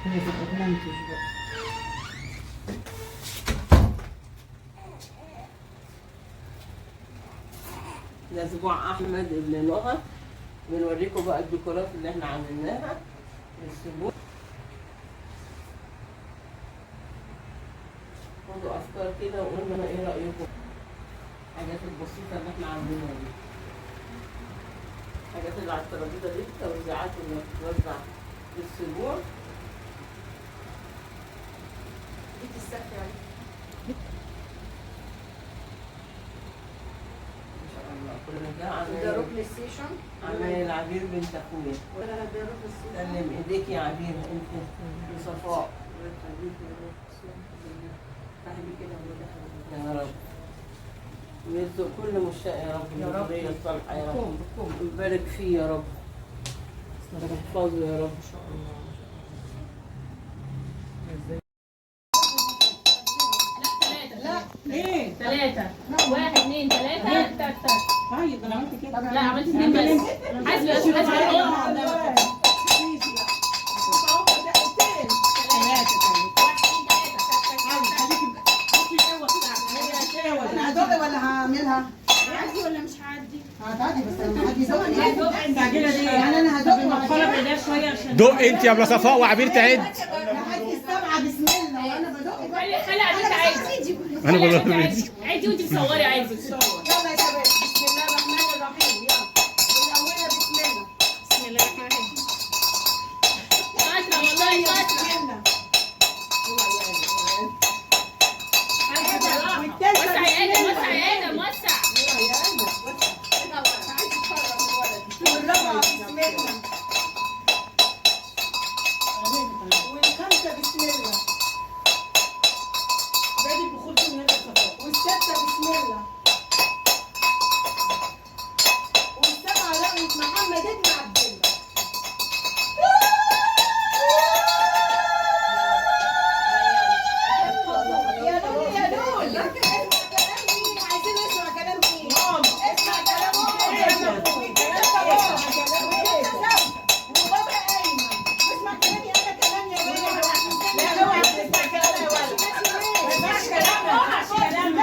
هي تبقى بلانتج بقى. ده اسبوع احمد ابن نهى. بنوريكم بقى الديكورات اللي احنا عملناها للاسبوع. خدوا افكار كده وقولوا لنا ايه رايكم. الحاجات البسيطه اللي احنا عاملينها دي، الحاجات اللي على الترابيزه دي التوزيعات اللي بتتوزع للاسبوع. جبت السقف يعني. ده ركن السيشن. عمال العبير بنت اخويا. ده ركن السيشن. سلم ايديك يا عبير انت لصفاء. يا رب ويرزق كل مشتاق يا رب بالذرية الصالحة يا رب. ويبارك فيه يا رب ويحفظه يا رب. ان شاء الله. ايه؟ 3 1 2 3 تك تك. طيب انا عملت كده. لا عملت 2 بس. حاسبه انا هدوق ولا هعملها؟ هعدي ولا مش هعدي؟ هتعدي بس لما حد يدوق العجينه دي يعني انا هدوق مدخله بايديها شويه عشان دق انت يا ابله صفاء وعبير تعد. لحد السبعه بسم الله وانا بدوق. خلي عدي عادي. انا بقول عادي وانت بتصوري عادي. يلا يا شباب بسم الله الرحمن الرحيم. يلا من اولها بسم الله. بسم الله الرحمن الرحيم. شاطره والله شاطره. وسع يا ادم وسع يا ادم وسع. والرابعه بسم الله. والخمسه بسم الله. بعد البخور دي من الصفاء. والسته بسم الله. والسبعه رقمه محمد ابن عبد الله. يا دول يا دول عايزين نسمع كلام مين؟ اسمع كلام وبابا ايمن. اسمع كلامي انا كمان يا ولد. لا اوعى تسمع كلام يا ولد. ما تسمعش كلام.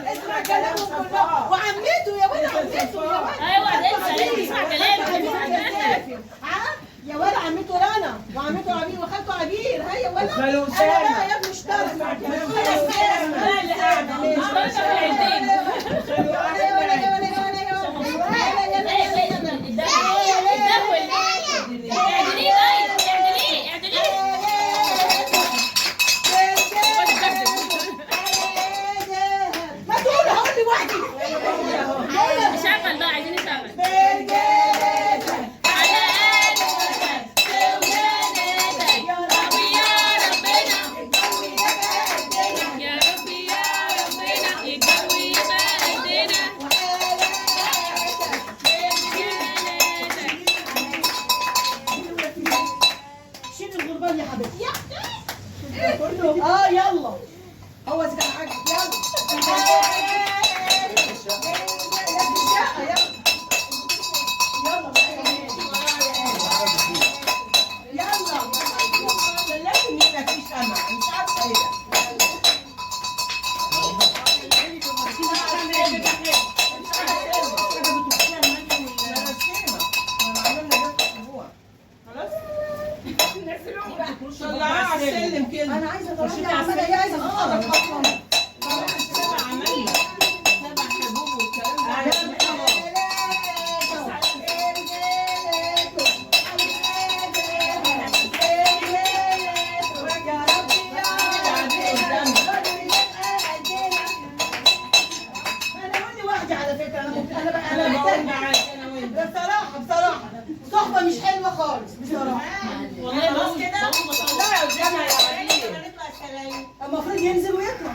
اسمع كلامه كله وعمته يا ولد. عمته يا ولد. ايوه لازم تسمع كلامي. يا ولد عمته رنا وعمته عبير وخالته عبير. هيا يا ولد. اسمع له انا أسامة. بقى يا ابني اشترك. انا اللي قاعده ليه؟ اشترك في العيدين. ما تقول هقول لي وحدي. نشغل بقى عايزين نشغل. برجالة على قلبك وولادك يا رب يا ربنا يا رب يا ربنا الجو يبقى قدنا شيل الغربان يا حبيبتي. يلا هو اذا كان عاجبك لازم يبقى في شمع مش عارفه ايه ده. طلعها على السلم كده. انا عايزه اطلع عماله هي عايزه تتحرك اصلا. عملنا 7 حبوب والكلام ده. بصراحة صحبة مش حلوة خالص بصراحة. والله بص كده لا قدامها يا عبير. المفروض ينزل ويطلع.